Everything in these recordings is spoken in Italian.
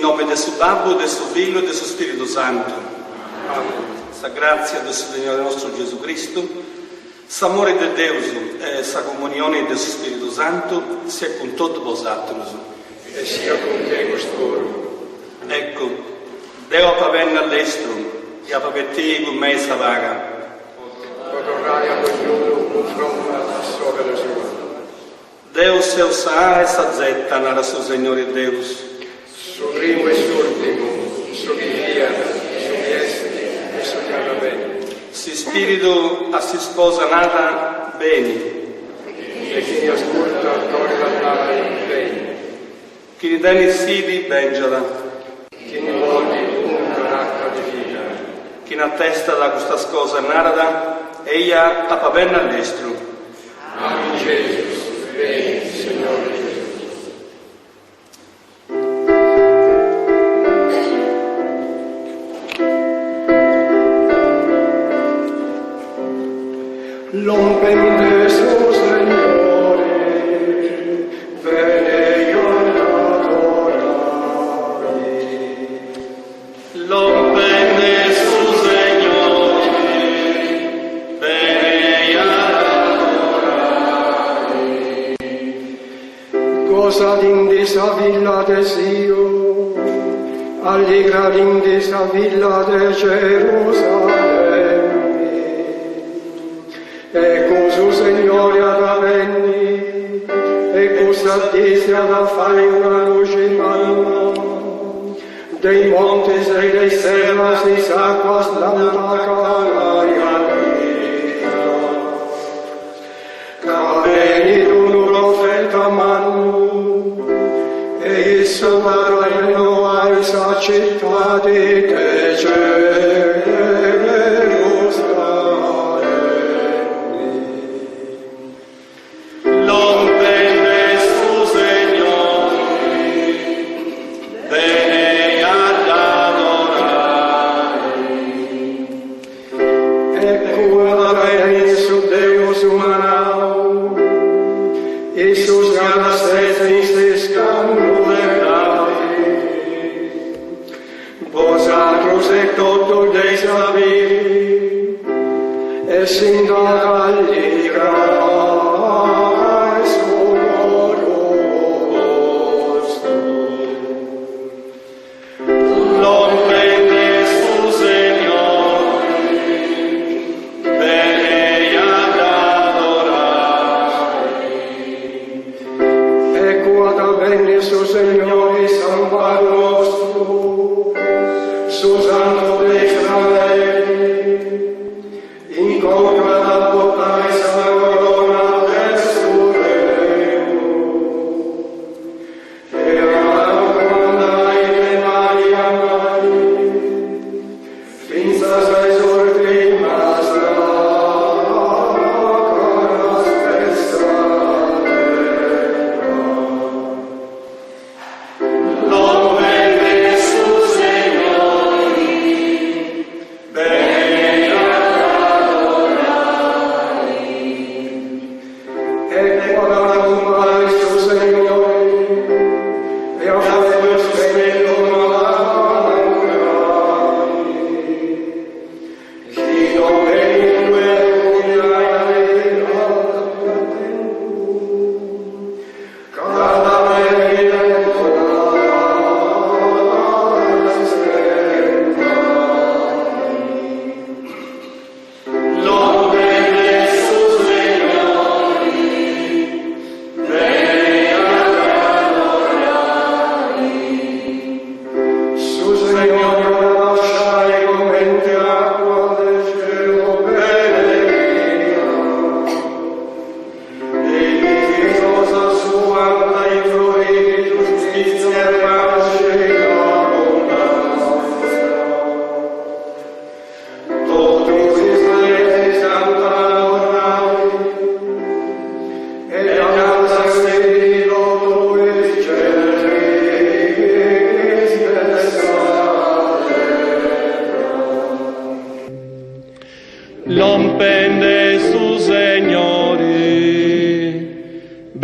nome de su Babbo, de su Figlio e de su Spirito Santo. Amen. Sa grazia del Signore nostro Gesù Cristo, s'amore de Deus e sa comunione de su Spirito Santo sia con tutti vosotros. E sia con te costoro. Ecco, Deo appavenne all'estero e appavetti con me sa vaga. Tornai a ognuno confronta la sua sua. Deus seu sa e sa zetta nella suo Signore Deus. Su primo e su'ultimo, su chi via, su chi esti e su chi alla bene. Si spirito a si sposa nata bene. E chi mi ascolta corre dall'ala bene. Chi ritenne sidi bengiala. Chi mi vuole un carattere di vita. Chi ne attesta da questa cosa narada, ella appavenne all'estero. Amen Gesù, bene Signore Gesù. L'ompende su Signore, bene io adorare. L'ompende su Signore, bene io adorare. Cosa d'indesa villa de Sio, allegra d'indesa villa de Gerusalemme. Ecco su Signore ad avenni, ecco s'attese ad affare una luce manna, dei monti e dei serras di s'acqua slanta l'aria vita. Caveni d'un profeta mannu, e esso varreno ai sa città di te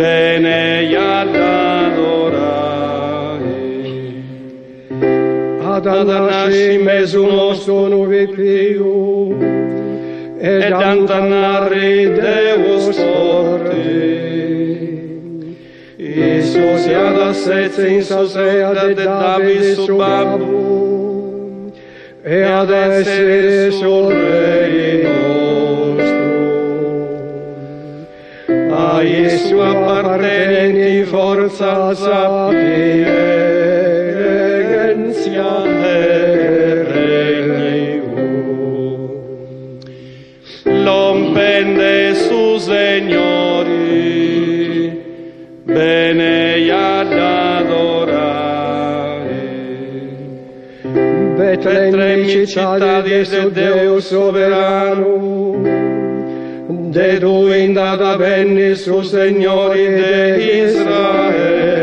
bene ad adorare. ad nascime su nostro nuovi più, ed antanare Deus forte. Isus ad assetze in sasea de Davide su babbu, e ad essere su Re nostro. A Gesù appartenenti forza sapienza e regno. Lompende su Signori, bene ad adorare. Betlemme città di Dio sovrano, de dove indata venne su Signori de Israele.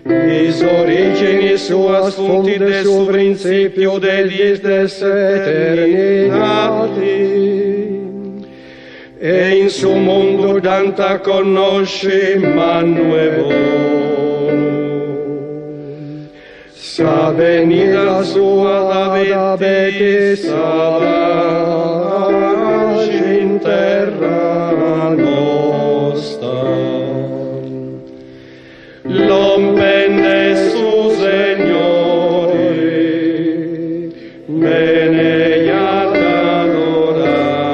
Is origini suas fonti de su principio de dies des eternitati. E in su mondo danta conosci Manuel. Sa venida sua Davide salvaci in terra nostra. Lompende su Signori, bene ad adorare.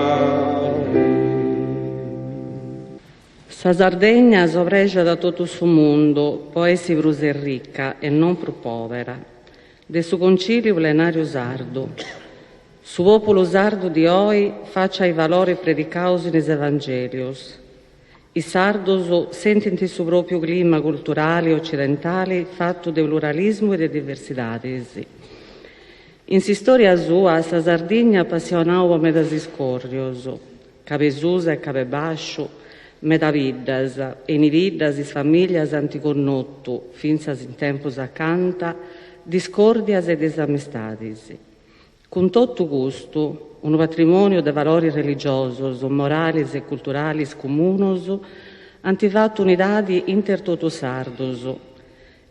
Sa Sardegna sovreggia da tutto su mondo, può essere brusa e ricca e non più povera. De su concilio plenario sardo. Su popolo sardo di oggi faccia i valori predicausi nes evangelios. I sardos sentono su proprio clima culturale occidentale fatto di pluralismo e di diversità. In storia sua, sa Sardegna appassionava me da scorrioso, capesusa e capebascio, meta viddas, e in viddas is famiglias anticonnotto, finzas in tempos acanta, discordias e desamistadis. Con tutto gusto, un patrimonio de valori religiosos, moralis e culturalis comunos, antifatto unidadi inter totus sardos.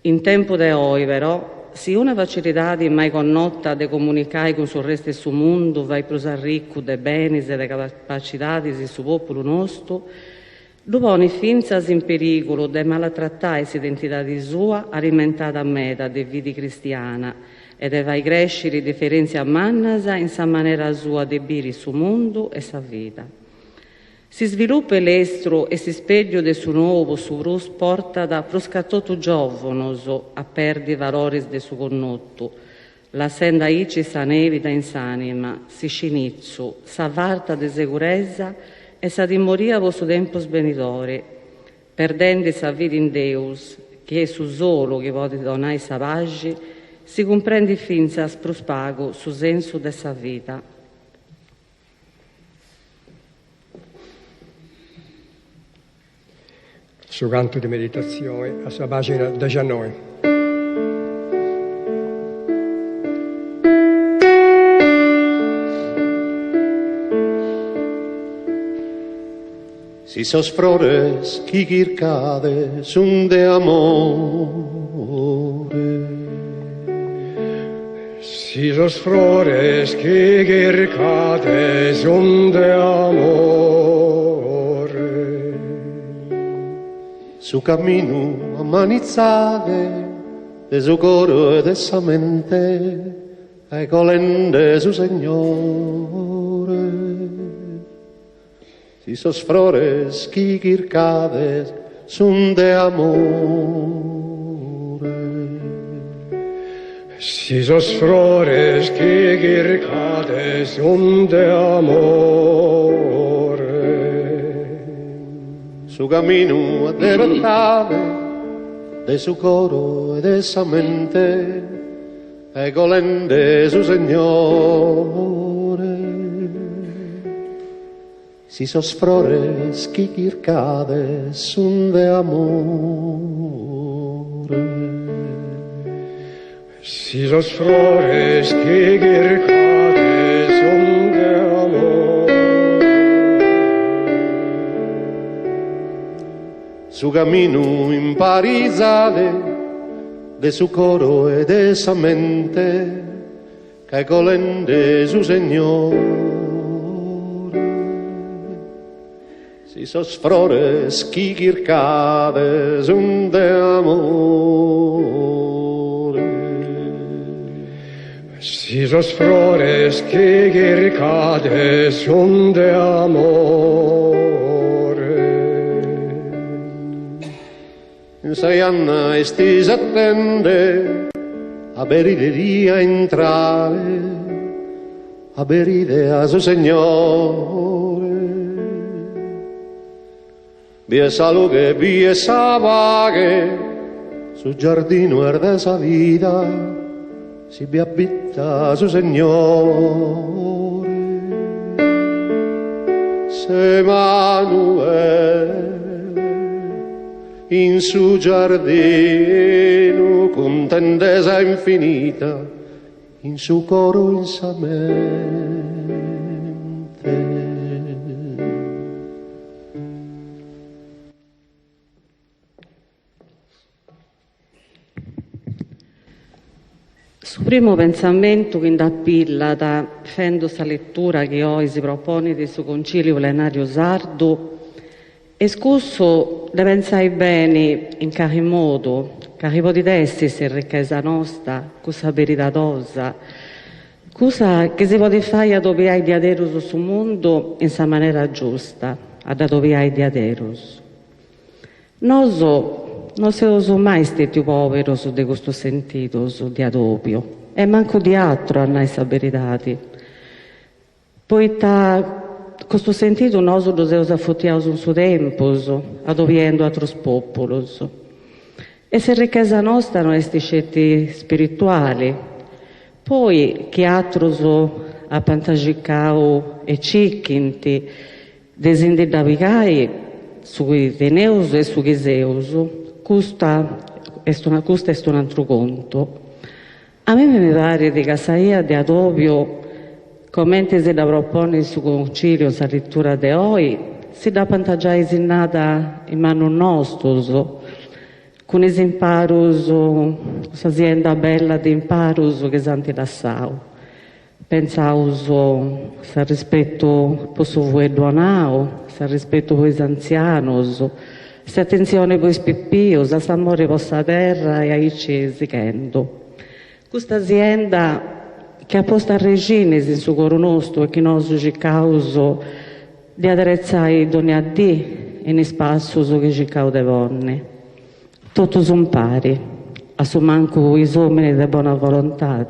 In tempo de oi, però, si una facilidade mai connota de comunicare con sul resto del mondo, vai prosar ricco de benis e de capacitadis di su popolo nostro, lo pone finzas in pericolo de malatrattare identità sua alimentata a meta de vidi cristiana e de vai crescere differenze a mannasa in sa maniera sua de biri su mondo e sa vita. Si sviluppa l'estro e si speglio de su nuovo su vrus porta da proscattotu giovanoso a perdi valores de su connotto, la senda ici sa nevita in s'anima, si scinizzu, sa varta de segurezza e sa dimoria vostro tempo sbenidore, perdendo sa vita in Deus, che è su solo che vuole donare sa pace, si comprende finza spruspago su senso de sa vita. Su canto di meditazione, a sa pagina 19. Si sos flores chi circade sun de amore. Si sos flores chi circade sun de amore. Su cammino ammanizzade de su coro e de sa mente e colende su Signore. Si sos flores chi circade sun de amore. Si sos flores chi circade sun de amore. Su cammino a derrottare de su coro e de sa mente e colende su Signore. Si sos flores chi circade sun de amore. Si sos flores chi circade sun de amore. Su cammino in Parisale de su coro e de sa mente, che colende su Signore. Si sos flores chichircades un de amore. Si sos flores chichircades un de amore. In 6 anni esti s'attende a berideria entrare, a beride a su Signore. Vie salughe, vie savaghe, su giardino erde sa vita, si vi abita su Signore. Se Manuele in su giardino con tendesa infinita, in su coro in sa mente. Su primo pensamento che appilla da fendo sta lettura che oggi si propone di su concilio plenario sardo, escusso le pensai bene in che modo, che potessi essere ricchezza nostra, cosa veritadosa, cosa che si può fare a dove hai di aderos sul mondo in sa maniera giusta, a dove hai di aderos. Noso non siamo mai stati poveri di questo sentito, di adopio, e manco di altro a noi saberidati. Poi questo sentito noi lo siamo affottiato in suo tempo, adoviendo altri popoli. E se ricchezza nostra non è scetti spirituali, poi che altro a pantagicao e cicchinte, desindi da vicai, sui teneus e su chiseus, questo è un altro conto. A me mi pare che sia di adobio, come si da propone su concilio, sa lettura di oggi, si da pantaggiare nada in mano nostro, con i imparus, questa azienda bella di imparus che santi lassau. Pensaus al rispetto per su voi donao, al rispetto per gli anzianos, se attenzione per i pippios, a s'amore per la terra e ai cesi chendo. Questa azienda che ha posto a regine in suo coro nostro e che noi ci causo di addrezzare ogni addì in spazio che ci caude donne. Tutti sono pari, a su manco i uomini di buona volontà,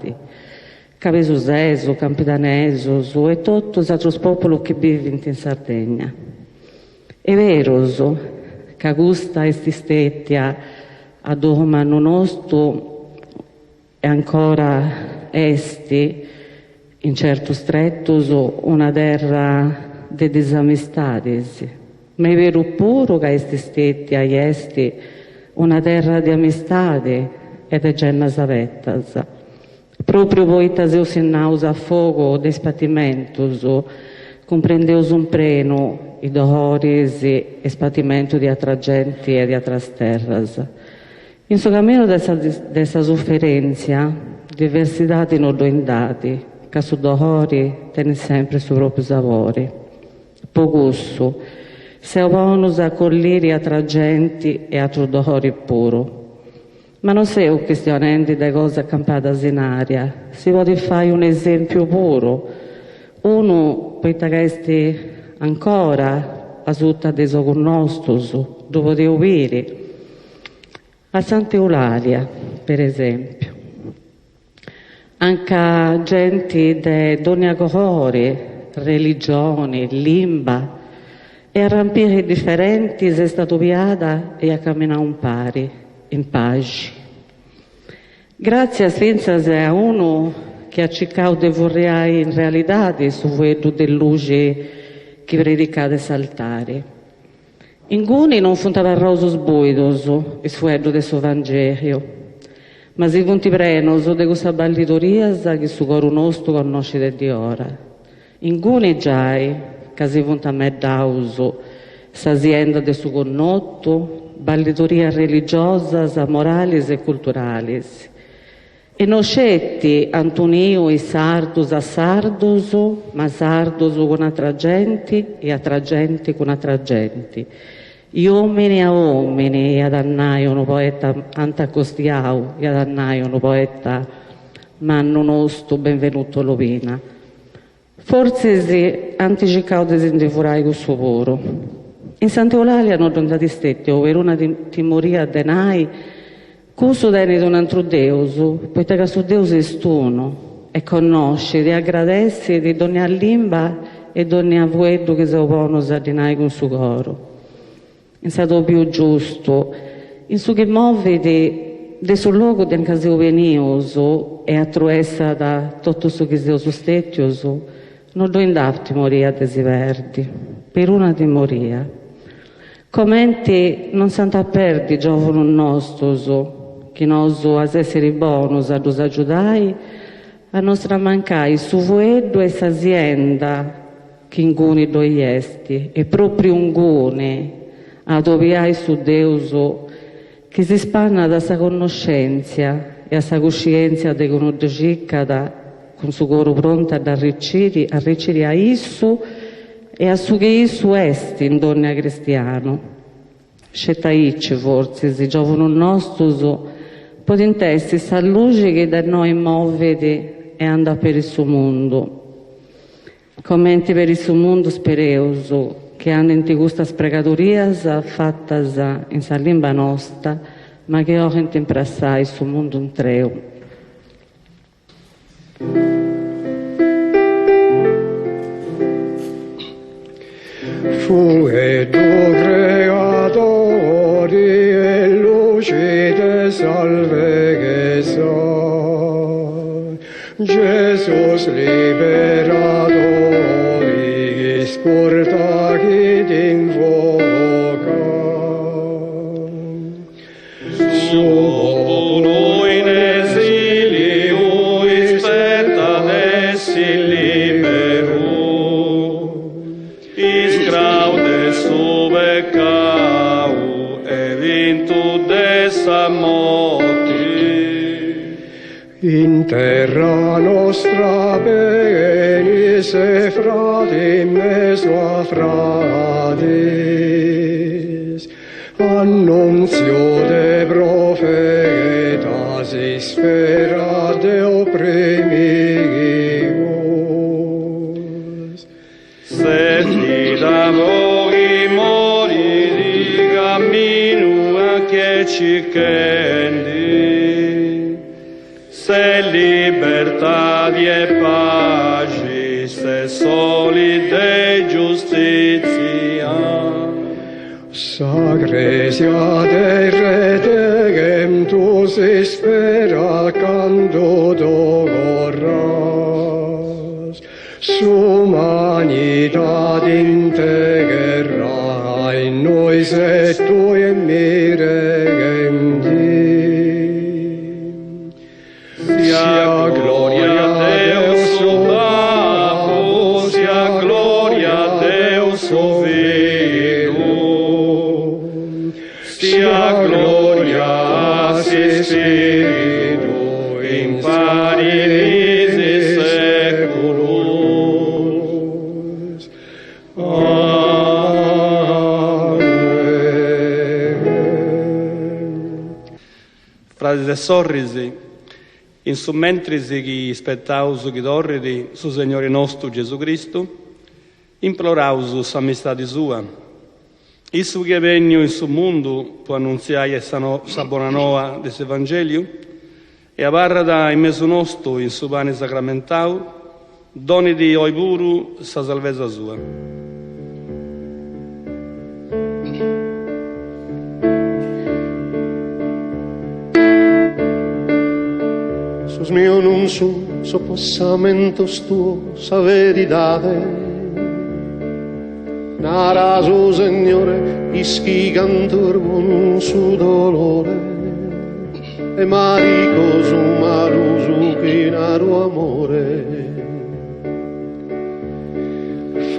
cavesuseso, campitaneso e tutti gli altri popoli che vivono in Sardegna. È vero che questa estistettia a dove nostro e ancora esti in certo stretto una terra di disamistades, ma è vero pure che estistettia esti una terra di amistade e di genna savettas. Proprio voi taseus in nausa a fuoco de spatimentos, comprendeus un preno i dolores e spatimento di altra gente e di altre terras. In suo cammino dessa sofferenza, diversità non lo indati, che su dolori tiene sempre su proprio sapore. Pocusso, se bonus a colliri altra gente e altro dolori puro. Ma non sei un questione di cose accampate in aria, si può fare un esempio puro. Uno, poi che ancora a tutta deso con nostro, dopo di ubiri. A Santa Eulalia, per esempio. Anche gente di ogni colore, religione, limba, e a rampire differenti è stato viata e a camminare un pari, in pace. Grazie a uno che ha cercato di vorrei in realtà su vedo delle luci che predicate saltare. Inguni non funtava roso sboidoso e suedo del suo Vangelo, ma si punti prenoso de questa ballitoria che su coro nostro conosce di ora. Inguni giai, che si punta a me dauso, s'azienda del suo connotto, vallitorias religiosas, morales e culturales. E non scetti Antonio e sardos a sardos, ma sardos con altra gente e altra gente con altra gente. I uomini a uomini, e ad annai un poeta antacostiau, e ad annai un poeta manno nostro benvenuto Lovina. Forse si anticicau desindifurai questo poro. In Sant'Eulalia non andati stetti, ovvero una timoria denai, cuso deni d'un altro Deus, poiché che su Deus è uno, e conosce, e agradece di ogni limba e di ogni avvedo che si oppono a denai con suo coro. In stato più giusto, in su che muove de sul luogo di anche venioso e attraversa da tutto su che Deus stetioso, non do indafti moria desi verdi, per una timoria. Comenti non santa perdi giovano nostro, che noso as esseri bonus a nos aiutai, a nostra mancai su voedo e s'azienda che inguni doi esti, e proprio un gune adoviai su Deuso che si spanna da sa conoscenza e a sa coscienza de conoscicada con su coro pronta ad arriciri a issu e a su che issu esti in donna cristiano. Scettaici forse si giovano nostro potentessi sa luce che da noi muovede e anda per il suo mondo. Commenti per il suo mondo spereuso che hanno in questa spregatoria fatta in sa lingua nostra, ma che ho in assai sul mondo intreu. Fuedo creatori e luce de salve che sai, Jesus liberatori, scorta chi t'invoca. Su popolo in esilio, ispetta dessi libero, isgraude su beccau e vinto dessa morte. In terra nostra venisse frati in mezzo a fratis, annunzio de profeta si sfera de opprimios. Se da voi mori di cammino a che ci kendi, se libertà e pace, se solide giustizia. Sagresia de redegem tu si spera quando dogorras, s'umanità integera in noi se tu e miregem sia gloria a Deus o Papo, sia gloria a Deus o Figlio, sia gloria a se Spirito in paris e seculos. Amen. Frasi e sorrisi, in su mentrisi chi spettausu chi dorridi su Signore nostro Gesù Cristo, implorausu s'amistadi sua. Issu che vegno in su mondo può annunziare sa buona nova dell'Evangelio e avarrada in mezzo nostro in su pane sacramentau, doni di oi puru sa salvezza sua. Sus mio non so passamentos tuos a veridade, nara su Signore ischigantur con su dolore, e marico su malusu chinaro amore.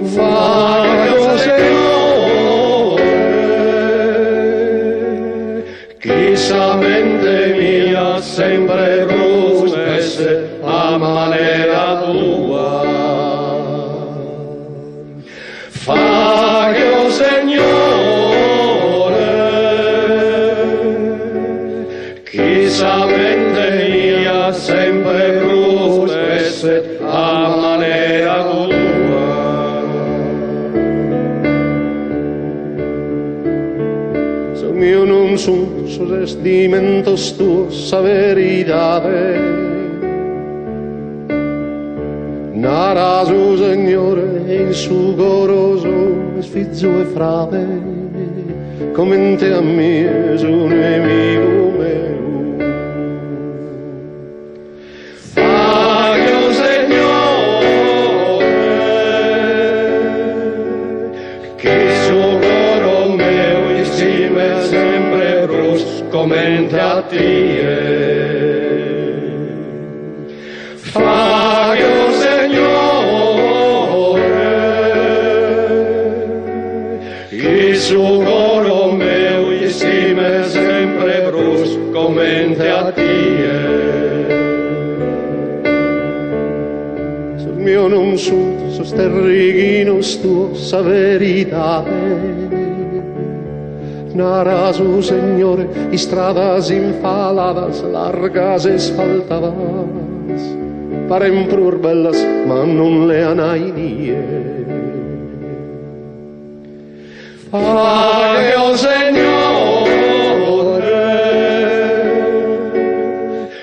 Fago Signore sempre prospesse a manera tua. Fa che, o Signore, chi sa mente mia sempre prospesse a manera tua. Io non so restimentos tuos a veridade, narra su Signore in su coroso sfizzo e frate, come te a me su nemico meu. Fagio Signore, che su coro meu insieme sempre brus commente a tie. Fagio Signore, che su coro meu insieme sempre brus commente a tie. Sul mio non su sterriginos tuos a veridade, narra su Signore y stradas infaladas, largas asfaltadas, paren pur bellas, ma non le anai nie. Faghe, o Signore,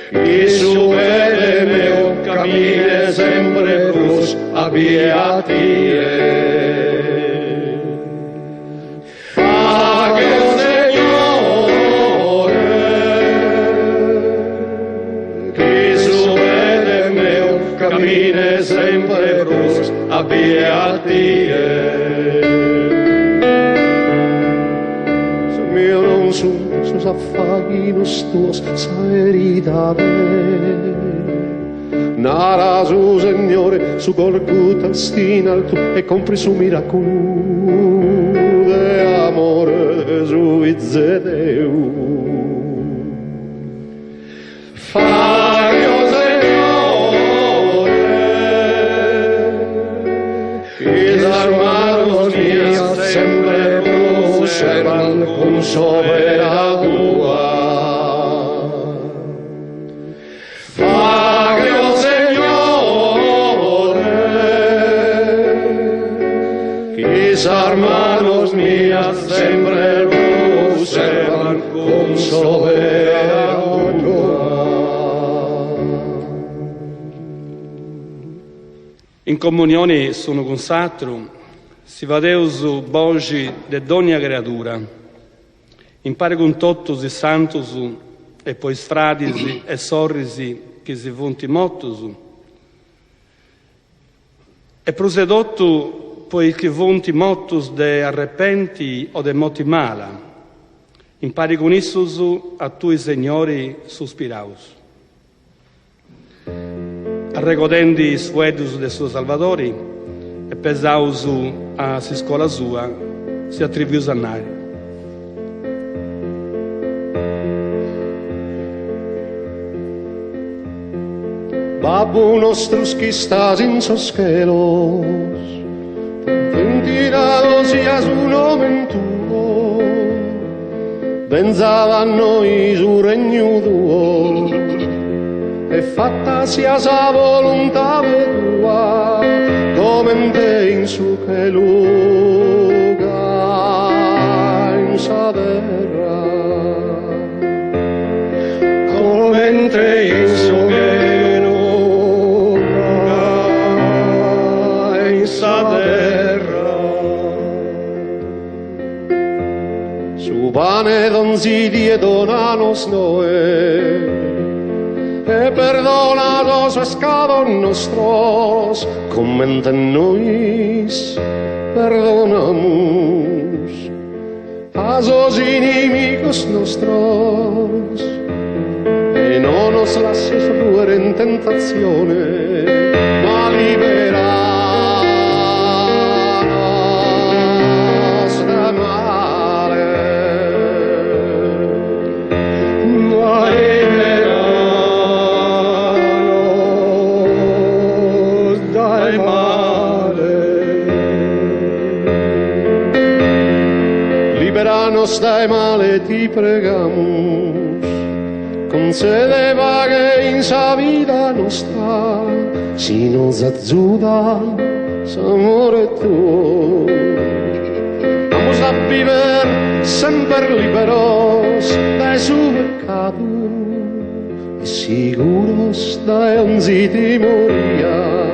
che su vede meo cammine sempre brus a via tie. Cammine sempre brus a via tie. Su mio non sus affaginos tuos saeridade, narra su Signore su Golgota stinalto e compri su miracolo de amore su Izzedeu. Fagio hermanos míos sempre proseguan con sovera tua. Faghe, o Signore, que hermanos míos sempre proseguan con sovera tua. In comunione sono consacro, si va Deus bogi de ogni creatura, impare con totus e santus, e poi sfradisi e sorrisi che si fonti mottus, e prosedotto poi che fonti mottus de arrepenti o de moti mala, impari con issus a tui Signori suspiraus. Arregodendi suedus de suo Salvadori e pesaus a si scola sua si attrivius a nari. Babbo nostros que estás in sos cielos, ventirado sia su nomen tuo, venza a noi su regno tuo, e fatta sia sa volontà tua, come in te in su che luga in sa terra, come in te in su che luga in sa terra. Su pane donzi die donanos Noe, e perdona los pecados nuestros, como en nos perdonamos a los enemigos nuestros, y no nos lascies caer en tentaciones, ma liberanos del male. Ma liberanos no stai male, ti pregamos. Concedeva che in sa vida non sta, si non s'azzuda, s'amore tuo. Vamos a vivere sempre liberos dai suoi peccati e sicuro dai anzi moria.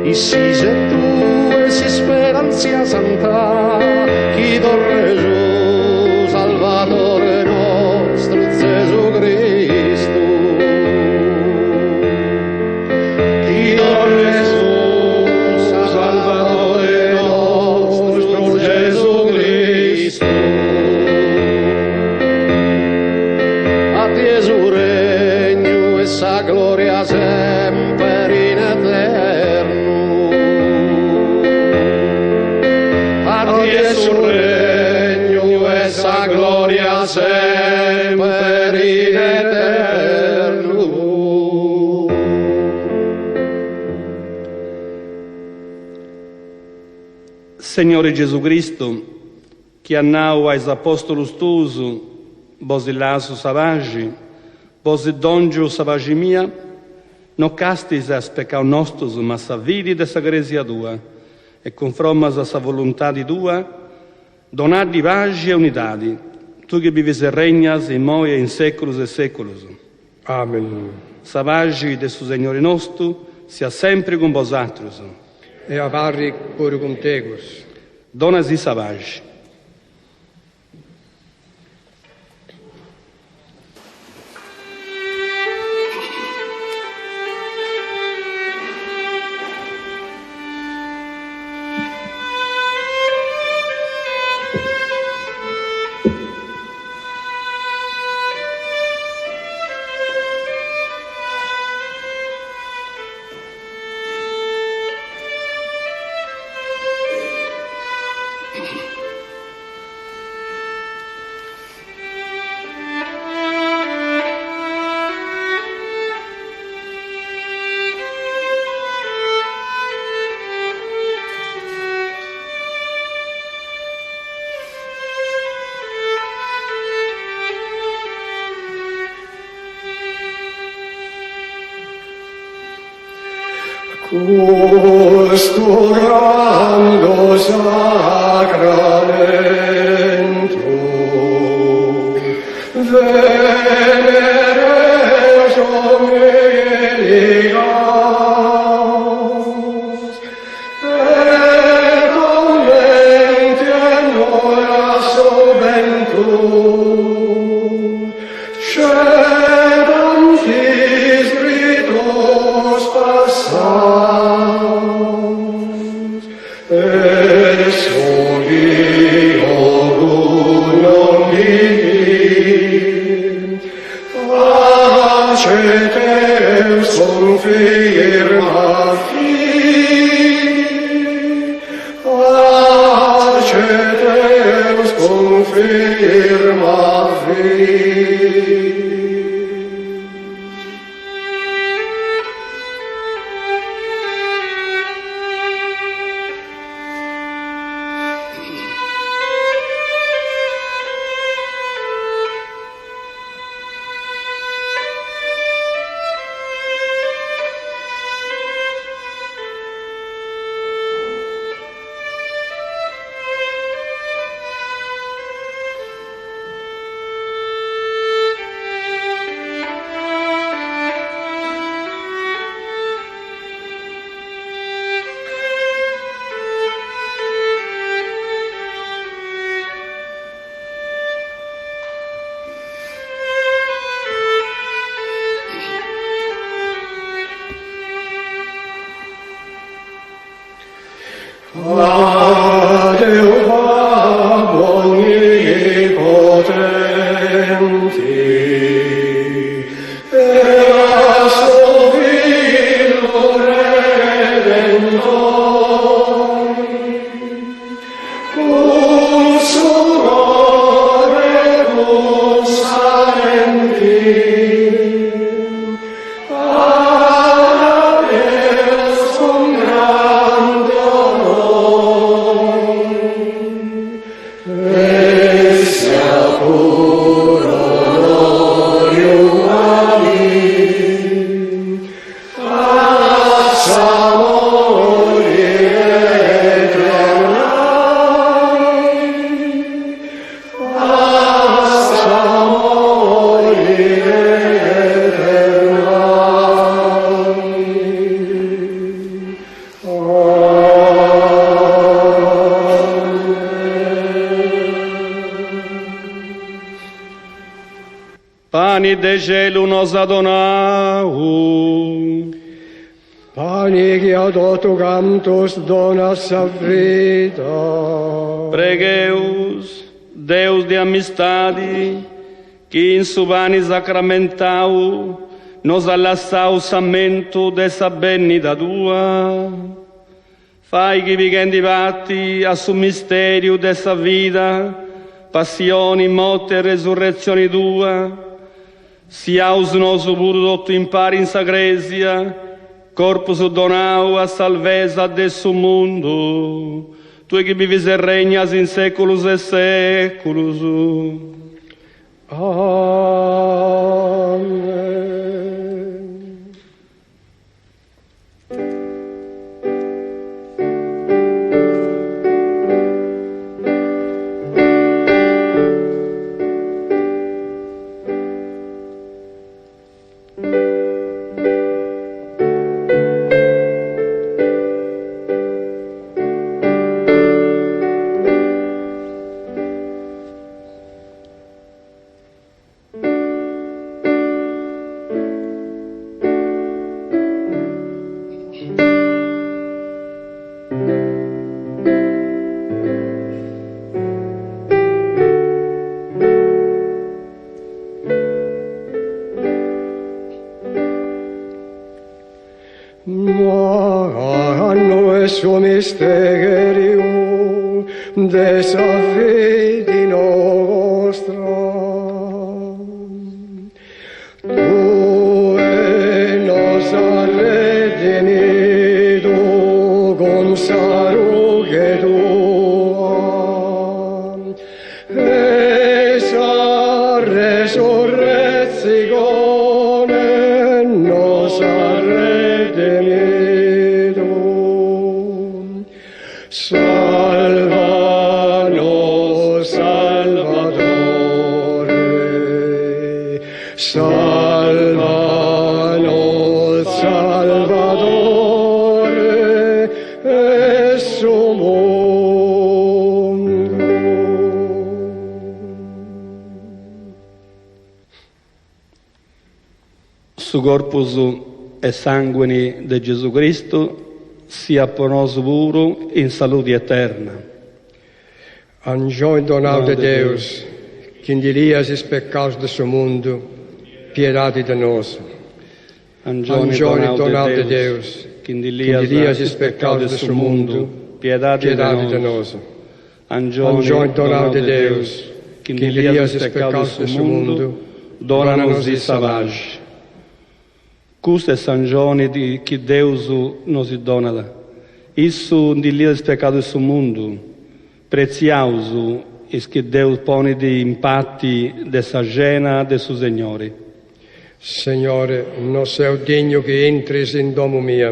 E si sei tu e si speranza santa, chi torre giù, Salvatore nostro Gesù Cristo. Chi torre giù, Salvatore nostro Gesù Cristo. A te su regno e sa gloria sempre in eterno. Sul regno e sa gloria sempre in eterno. Signore Gesù Cristo, che annau ais apóstolos tuus, vos ilaso savagi, vos donjo savagi mia, no castis as peccau nostros, mas a vidi dessa gresia tua, e conformas a sa vontade tua, donadi vagi e unidade, tu que vives e regnas in moi e in séculos e séculos. Amen. Savagi de su Signore nostro, sia sempre con vosatros. E avarri cor con tegus. Donas e savagi. Costurando sacramento, veneration eligas, et conventi nora soventur, cedam tis ritos passaus, et soli non vivi, pace Deus confirma fidi, pace Deus confirma fidi. Pani de celu nos adonau. Pani che adotu cantus donas a vita. Pregeus, Deus de amistade, que in su pani sacramentau nos allassau samento dessa bennida tua. Fai che vighendi vatti a su misterio dessa vida, passioni, morte e resurrezione tua, siaus nosu prodotto in pari in sagresia, corpus donau a salvezza de su mundo, tu che vivis e regnas in seculus e seculus. Amen. Suo misterio de sa vita nostra. Tu nos ha redimido con sa ruga tua e sa resurrezione nos ha redimido. Salvanos, Salvatore, salvanos, Salvatore, e su mondo. Su corpus e sanguini de Gesù Cristo sia per nos puro in salute eterna. Angioi donau de Deus, que indirias os pecados do seu mundo, piedade de nós. Angioi donau de Deus, que indirias os pecados do seu mundo, piedade de nós. Angioi donau de Deus, que indirias os pecados do seu mundo, dona-nos e salvage. Custa sangione que Deus nos dona. Isso dilia os pecados do mundo. Prezioso é que Deus põe de impatti dessa cena de seu Signore. Signore, non sei degno che entris in domo mia,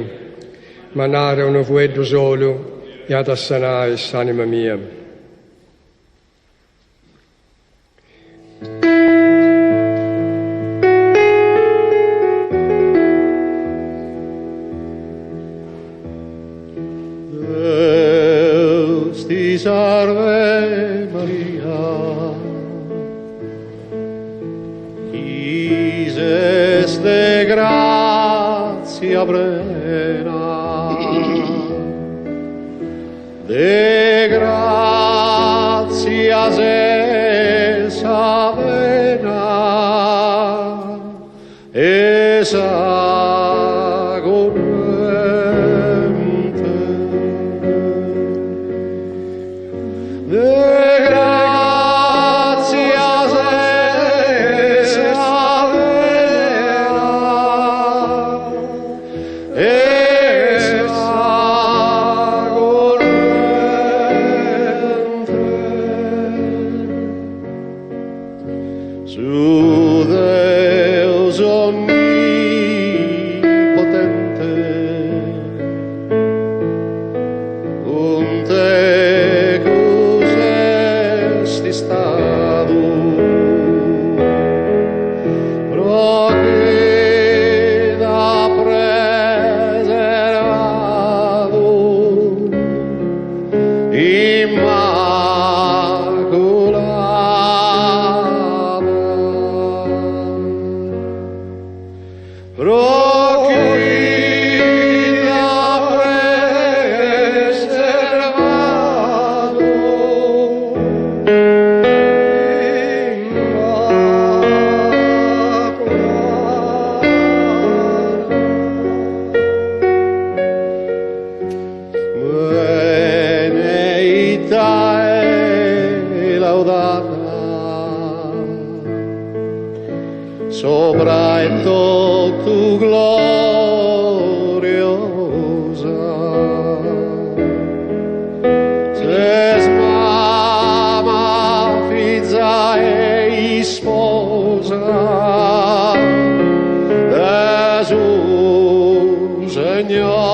ma nare uno vuedo solo e ad assanare l'anima mia. Salve Maria, Isis de gratia plena, de gratia senza pena, esa e tu gloriosa. Ses mamma, figlia e sposa, Gesù Signore.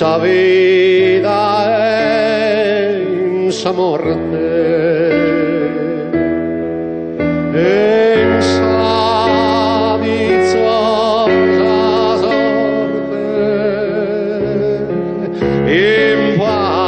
Sa vida en sa morte, en sa viziosa sorte, in paradiso.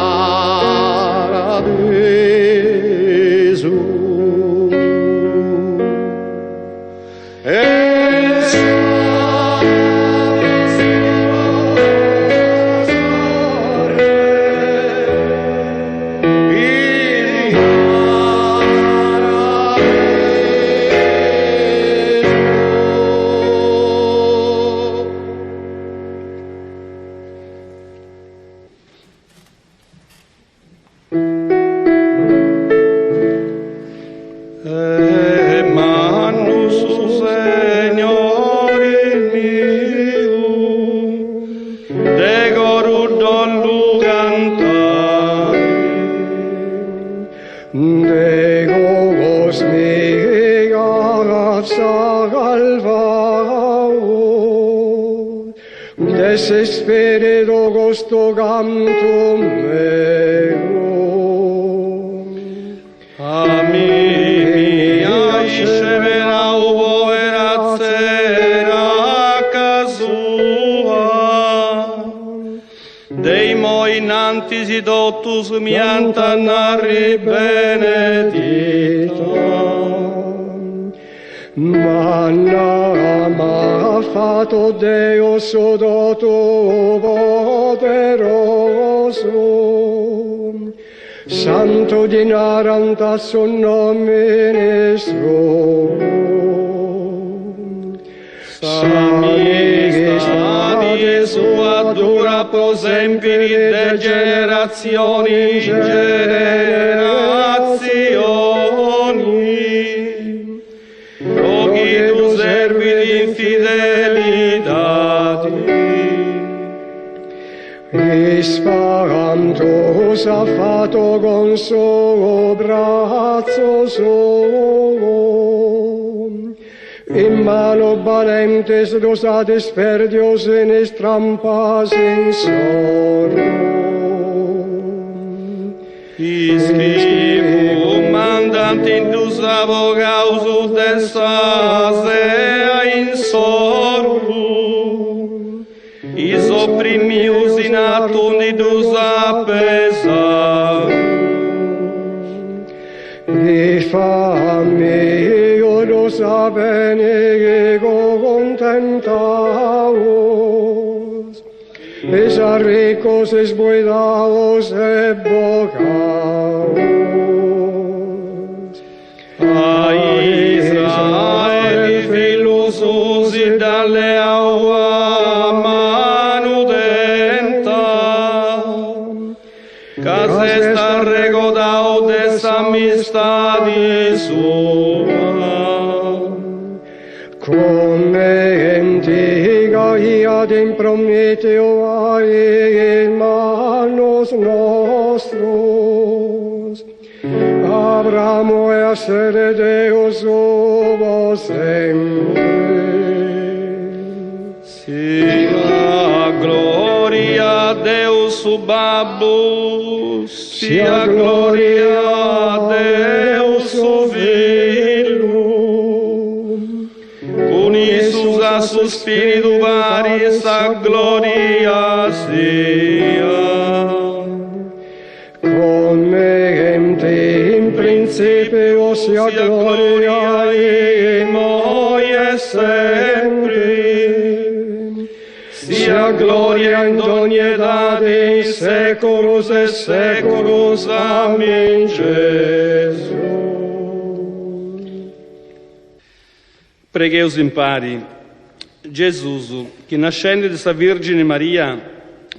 Desespero gusto canto meo. Mia scevera povera sera casua, dei moi nanti si dottus mianta nari benedito. Manna m'ha fatto Deo sodoto poderoso, santo di naranta son nomine suo. Samighi sua dura prosempiri de generazioni in generazioni. Roghi tu servi di infidelitati. Sparantosa fatto con suo braccio suo, in mano valentes rosates perdios en estrampas en sorno. Iscribu mandant indus abogaus desasea in sorbu, is opprimius in atundidus apesar. E fammi io bene ego contentaos, es a ricos esbuedaos e bocaos. A Israel filusus dalle aua manudenta, cas est regodao des amistadi sua. Come antica iadem Prometeo ae hermanos nostros, Abramo essere Deus ubo sempre. Sia gloria a Deus sub Abbus, sia gloria a Deus sub Illum, con Isus a su Spiritu varis a gloria sia. Come in principio sia gloria in moi sempre, sia gloria in ogni etade in seculus et seculus. Amen. Gesù. Pregheus in pari. Gesù, che nascendo di sa Virgine Maria,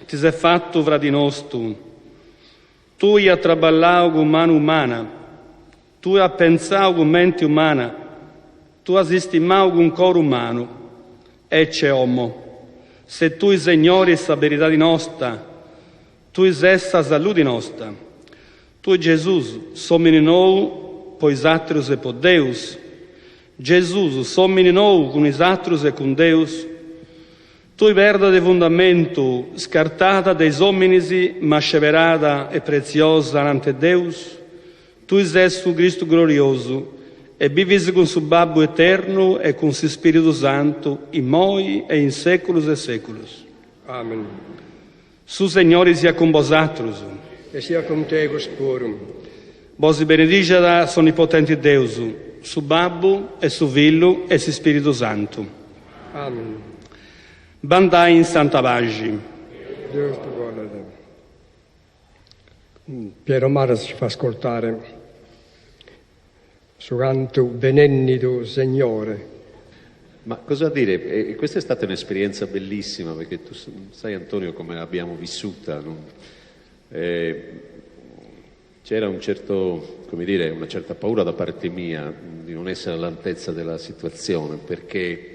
ti sei fatto fra di nostru, tu a trabalhar com mano umana, tu a pensar com mente umana, tu a estimar com cor umano, ecce homo. Se tu Signore sa verità nostra, tu essa salude nostra. Tu, Gesù, sommi in noi, pois atrios e por Deus. Gesù, sommi in noi, con is atrios e con Deus. Tu verda de fundamento, scartata dei homines, ma severada e preziosa ante Deus. Tu és su Cristo glorioso, e vivis com su Babbo eterno e com su Spirito Santo, in moi e in seculus e seculus. Amen. Su Signore sia con vosotros. E sia con te, Sporum. Vos benedica sonnipotente Deus, su Babbo e su Filho e su Spirito Santo. Amen. Bandai in santa pace. Deus ti guarda. Piero Maras ci fa ascoltare su canto Benennido Signore. Ma cosa dire? Questa è stata un'esperienza bellissima, perché tu sai, Antonio, come l'abbiamo vissuta, no? C'era un certo, come dire, una certa paura da parte mia di non essere all'altezza della situazione, perché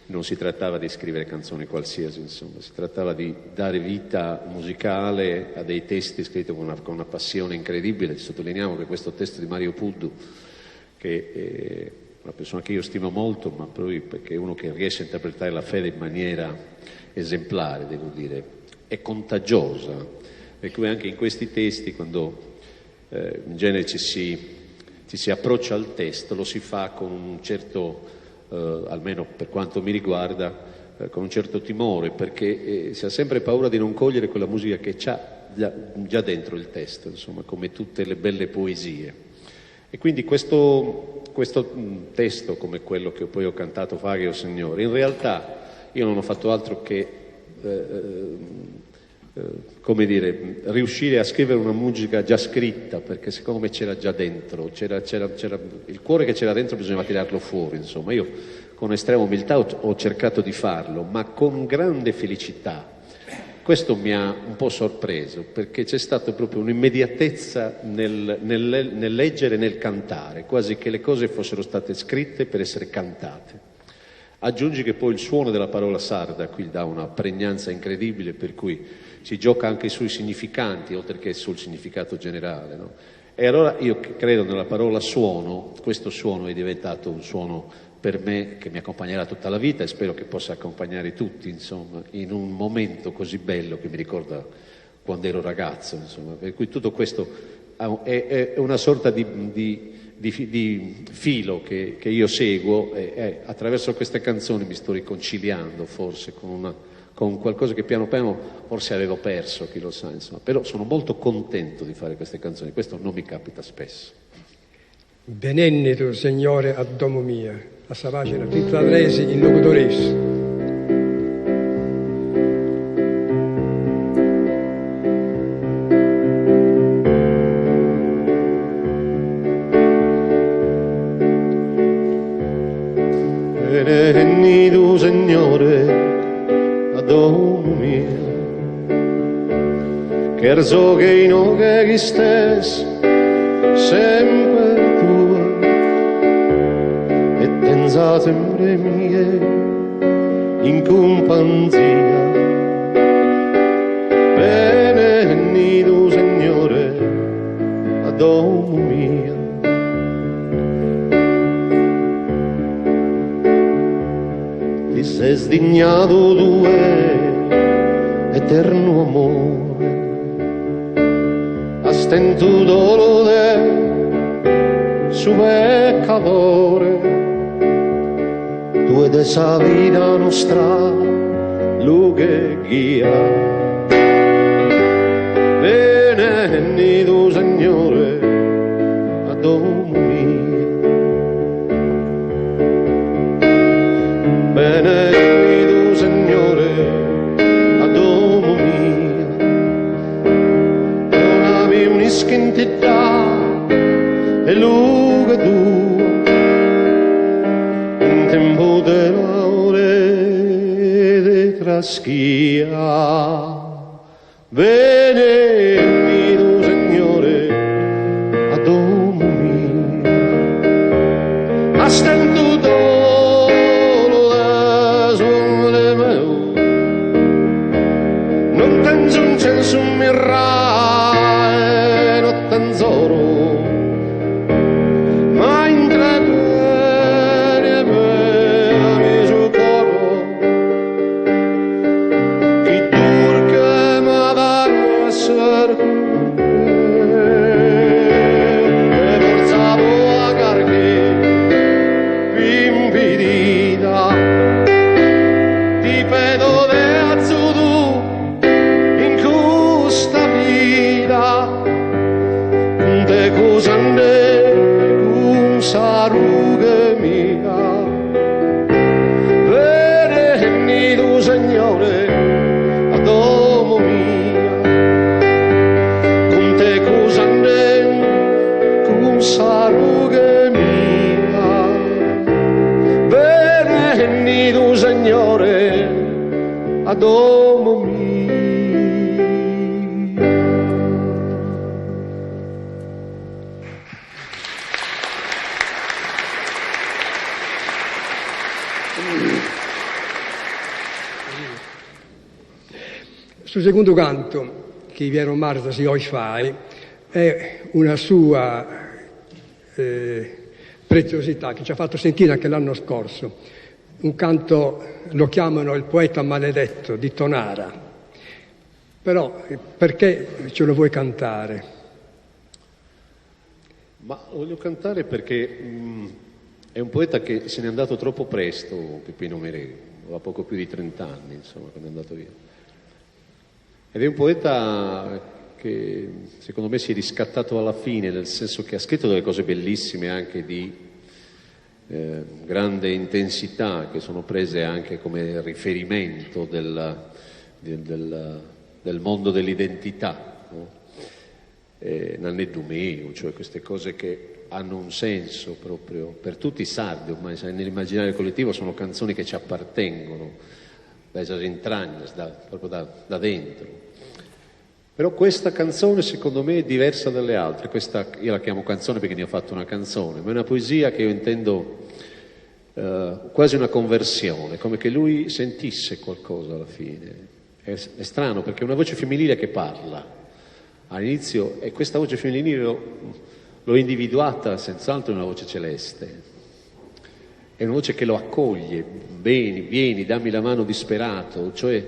non si trattava di scrivere canzoni qualsiasi, insomma, si trattava di dare vita musicale a dei testi scritti con una passione incredibile. Sottolineiamo che questo testo di Mario Puddu, che è una persona che io stimo molto, ma proprio perché è uno che riesce a interpretare la fede in maniera esemplare, devo dire, è contagiosa, per cui anche in questi testi, quando in genere ci si approccia al testo, lo si fa con un certo, almeno per quanto mi riguarda, con un certo timore, perché si ha sempre paura di non cogliere quella musica che c'ha già dentro il testo, insomma, come tutte le belle poesie. E quindi questo testo, come quello che poi ho cantato, Fare, o Signore, in realtà io non ho fatto altro che come dire, riuscire a scrivere una musica già scritta, perché secondo me c'era già dentro, c'era il cuore che c'era dentro, bisognava tirarlo fuori, insomma. Io con estrema umiltà ho cercato di farlo, ma con grande felicità. Questo mi ha un po' sorpreso, perché c'è stata proprio un'immediatezza nel leggere e nel cantare, quasi che le cose fossero state scritte per essere cantate. Aggiungi che poi il suono della parola sarda qui dà una pregnanza incredibile, per cui si gioca anche sui significanti, oltre che sul significato generale, no? E allora io credo nella parola suono. Questo suono è diventato un suono per me, che mi accompagnerà tutta la vita e spero che possa accompagnare tutti, insomma, in un momento così bello che mi ricorda quando ero ragazzo, insomma. Per cui tutto questo è una sorta di filo che io seguo e attraverso queste canzoni mi sto riconciliando forse con qualcosa che piano piano forse avevo perso, chi lo sa, insomma. Però sono molto contento di fare queste canzoni, questo non mi capita spesso. Benenni tu, Signore, a domo mia, a sa pagina, tutta resi in locutoris. Benenni tu, Signore, a domo mia, che so che in che chi stessi sempre tua e tenza sempre mie in compagnia. Benenni tu, Signore, a domo mia, ti sei sdignato tu eterno amore, stento dolore su peccatore, tu ed esa vita nostra lu che guia. Benenni tu, Signore, a domo mia, benenni tu, Signore, a domo mia, un'ischintità e luce tua in tempo dell'ore di traschia. Benenni tu, Signore, a domo mia, a stento dolore sulle meu, non penso un senso mirare, non tenzoro, ma intravede per sul coro, chi turca ma da essere e forzavo a carche impedita, ti vedo verso tu in questa vita, te cosande con saruga mia. Benenni tu, Signore, a domo mia, con te cosande con saruga mia. Benenni tu, Signore, a domo mia. Sul secondo canto, che Piero Marta si oggi fai, è una sua preziosità che ci ha fatto sentire anche l'anno scorso. Un canto, lo chiamano il poeta maledetto di Tonara. Però perché ce lo vuoi cantare? Ma voglio cantare perché è un poeta che se n'è andato troppo presto, Peppino Mereri, aveva poco più di 30 anni, insomma, quando è andato via. Ed è un poeta che secondo me si è riscattato alla fine, nel senso che ha scritto delle cose bellissime anche di grande intensità, che sono prese anche come riferimento del mondo dell'identità, no? Nanne Dumeu, cioè queste cose che hanno un senso proprio per tutti i sardi, ormai nell'immaginario collettivo sono canzoni che ci appartengono, dalle entragne, proprio da dentro. Però questa canzone secondo me è diversa dalle altre. Questa io la chiamo canzone perché ne ho fatto una canzone, ma è una poesia che io intendo quasi una conversione, come che lui sentisse qualcosa alla fine. È strano perché è una voce femminile che parla all'inizio, e questa voce femminile l'ho individuata senz'altro in una voce celeste. è una voce che lo accoglie, vieni, dammi la mano disperato, cioè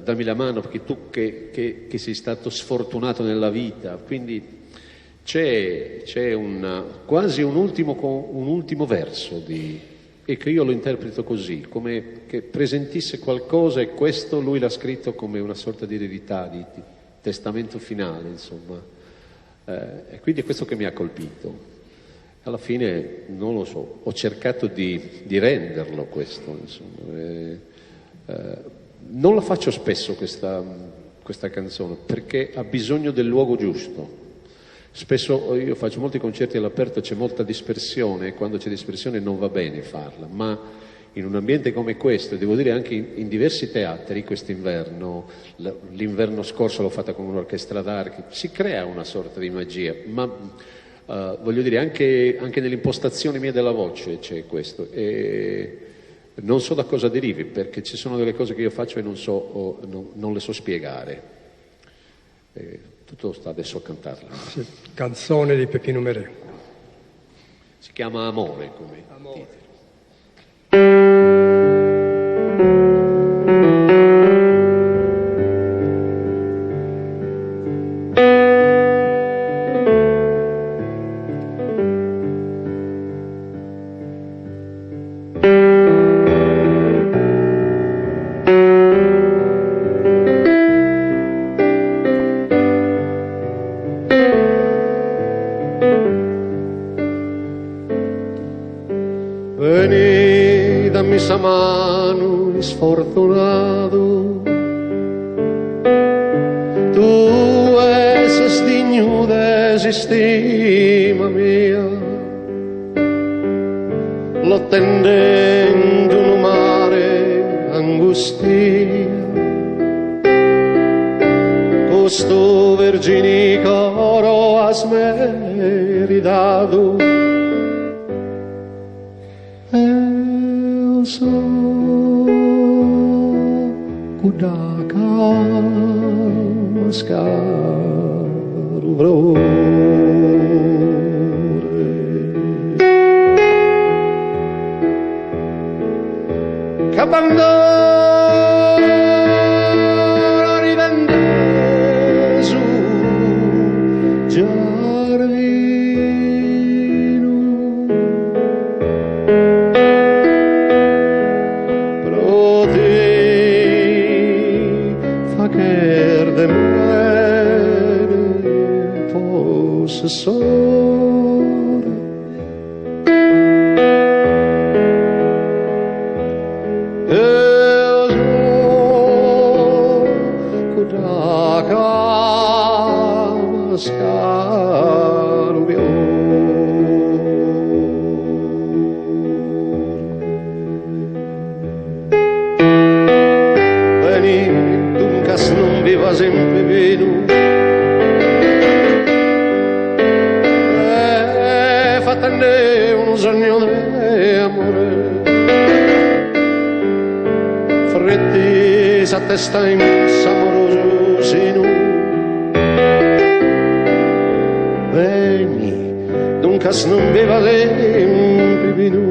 dammi la mano perché tu che sei stato sfortunato nella vita. Quindi c'è quasi un ultimo verso e che io lo interpreto così, come che presentisse qualcosa, e questo lui l'ha scritto come una sorta di eredità, di testamento finale, insomma. E quindi è questo che mi ha colpito. Alla fine, non lo so, ho cercato di renderlo questo, insomma. Non la faccio spesso questa canzone, perché ha bisogno del luogo giusto. Spesso io faccio molti concerti all'aperto, c'è molta dispersione, e quando c'è dispersione non va bene farla, ma in un ambiente come questo, e devo dire anche in diversi teatri quest'inverno, l'inverno scorso l'ho fatta con un'orchestra d'archi, si crea una sorta di magia, ma voglio dire anche nell'impostazione mia della voce c'è questo, e non so da cosa derivi, perché ci sono delle cose che io faccio e non le so spiegare. Tutto sta adesso a cantarla. Sì, canzone di Peppino Merè. Si chiama Amore come titolo. Vení, dammi esa mano esfortunado, tu eres digno de estima mía, lo tendendo no mare angustia, costo vergini coro has meritado. Eu sou kudaka mascaro vrore che abbandona rivende su possessore. Eu sou kudaka mascaro veni dunque non viva sempre venu. Fatene un sogno d'amore, fretti sa testa in amoroso seno. Veni, dunque non viva sempre vino.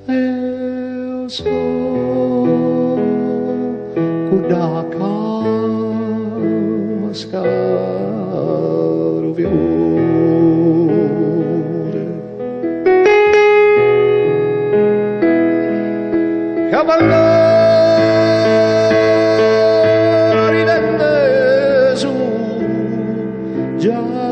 Eu sou kudaka mascaro viore che abbandona ridende su giardino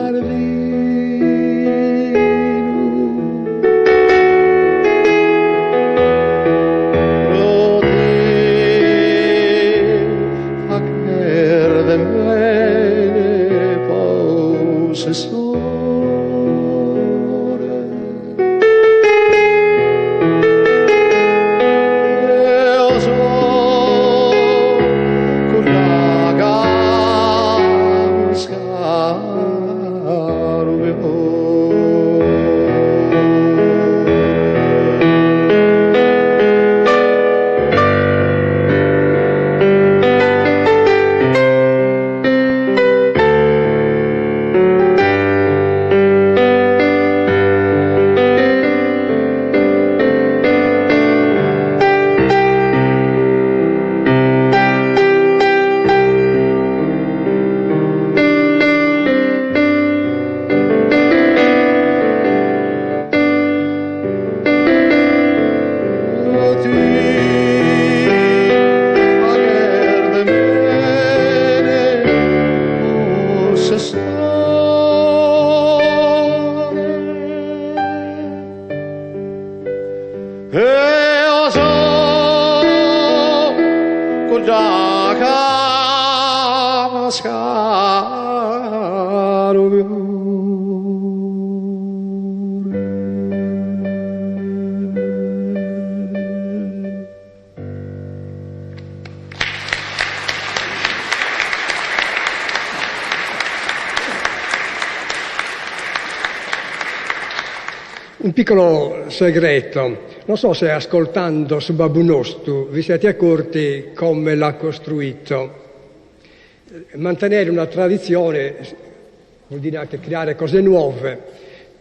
da Camascaro. Un piccolo segreto, non so se ascoltando su Babbo Nostru vi siete accorti come l'ha costruito. Mantenere una tradizione vuol dire anche creare cose nuove,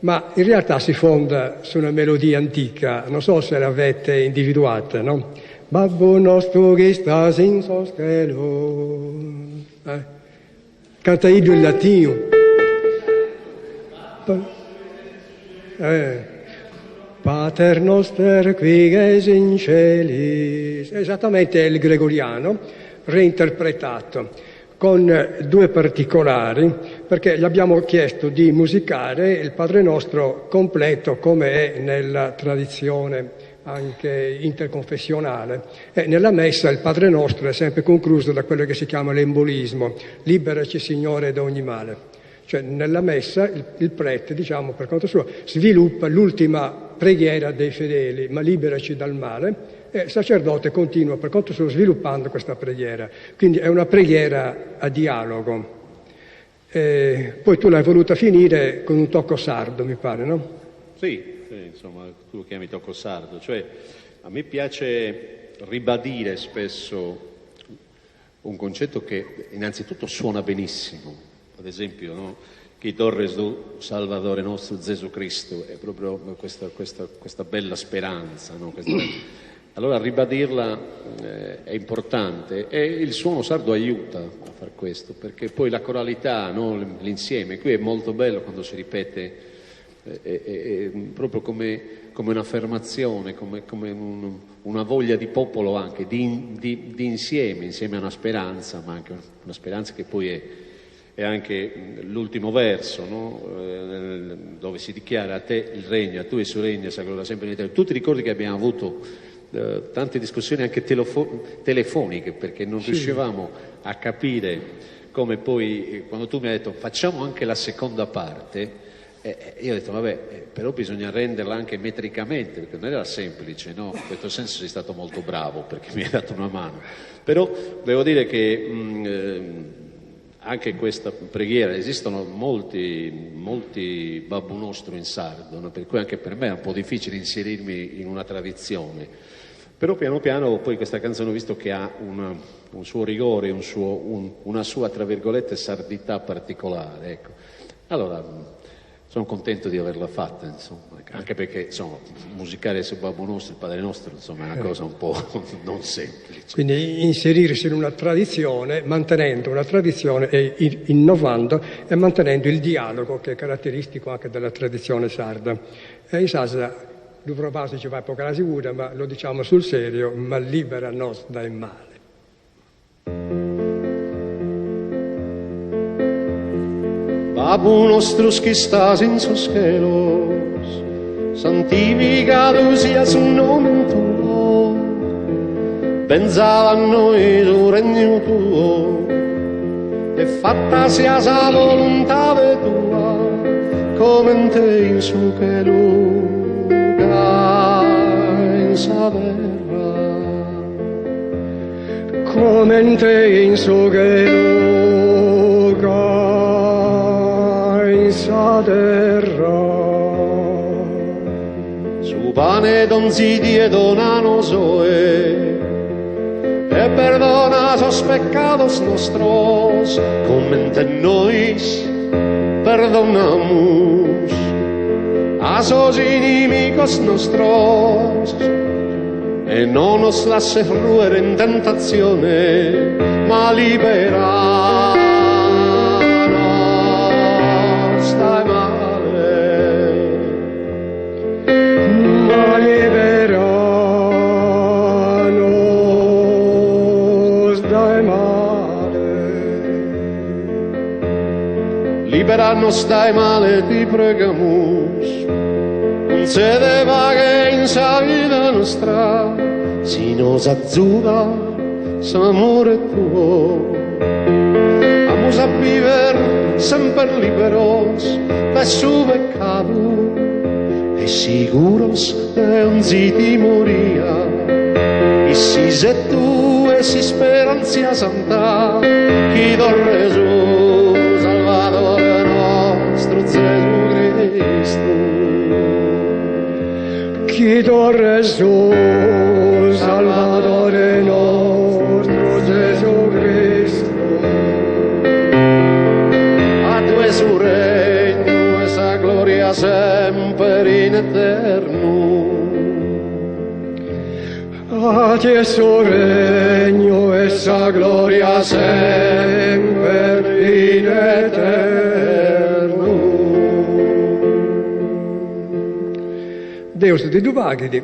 ma in realtà si fonda su una melodia antica, non so se l'avete individuata, no? Babbo Nostru che stas in cielo, canta io in latino. Pater noster qui es in celis, esattamente il gregoriano reinterpretato con due particolari, perché gli abbiamo chiesto di musicare il Padre Nostro completo come è nella tradizione anche interconfessionale, e nella messa il Padre Nostro è sempre concluso da quello che si chiama l'embolismo, liberaci Signore da ogni male. Cioè nella messa il prete, diciamo per conto suo, sviluppa l'ultima preghiera dei fedeli, ma liberaci dal male, e il sacerdote continua per conto suo sviluppando questa preghiera. Quindi è una preghiera a dialogo. Poi tu l'hai voluta finire con un tocco sardo, mi pare, no? Sì, insomma, tu lo chiami tocco sardo. Cioè, a me piace ribadire spesso un concetto che innanzitutto suona benissimo. Ad esempio, no? Chi torres du Salvatore nostro Gesù Cristo, è proprio questa bella speranza, no? Allora ribadirla è importante, e il suono sardo aiuta a far questo, perché poi la coralità, no? L'insieme, qui è molto bello quando si ripete, è proprio come un'affermazione, come una voglia di popolo anche, di insieme a una speranza, ma anche una speranza che poi è anche l'ultimo verso, no? Dove si dichiara a te il regno, a tu il suo regno, sacro sempre in eterno. Tu ti ricordi che abbiamo avuto tante discussioni anche telefoniche, perché non riuscivamo a capire come poi, quando tu mi hai detto facciamo anche la seconda parte, io ho detto vabbè, però bisogna renderla anche metricamente, perché non era semplice, no? In questo senso sei stato molto bravo, perché mi hai dato una mano. Però devo dire che anche questa preghiera, esistono molti Babbo Nostru in sardo, no? Per cui anche per me è un po' difficile inserirmi in una tradizione, però piano piano poi questa canzone ho visto che ha un suo rigore, una sua tra virgolette sardità particolare, ecco. Allora sono contento di averla fatta, insomma, anche perché insomma musicare su Babbo Nostro, il Padre Nostro, insomma è una cosa un po' non semplice. Quindi inserirsi in una tradizione, mantenendo una tradizione e innovando e mantenendo il dialogo che è caratteristico anche della tradizione sarda. E in Sasa l'Uvrovasi ci va poca la sicura, ma lo diciamo sul serio, ma libera nos dal male. Babbo nostro che stas in sus celos, santificado sia su nome tuo, pensava a noi il regno tuo, e fatta sia la volontà tua, come in te in su che luca in sa terra, come in te in su che luca sa terra. Su pane don si diede nano soe, e perdona sos pecados nostros, come te nois perdonamos a sos inimigos nostros, e no nos lasces ruer en tentazione, ma libera liberanos dai male, ti pregamos, non se deva che in sa vida nostra si nos azzurra s'amore tuo. Vamos a vivere sempre liberos da su peccato e siguros de un ziti moria. E si se tu e si speranzia santa, chi do Gesù, Salvatore nostro Gesù Cristo. Chi do Gesù, Salvatore nostro Gesù Cristo. A tu su regno e sa gloria sempre in eterno. A te suo regno e sa gloria sempre in eterno. Deus te duvaghi.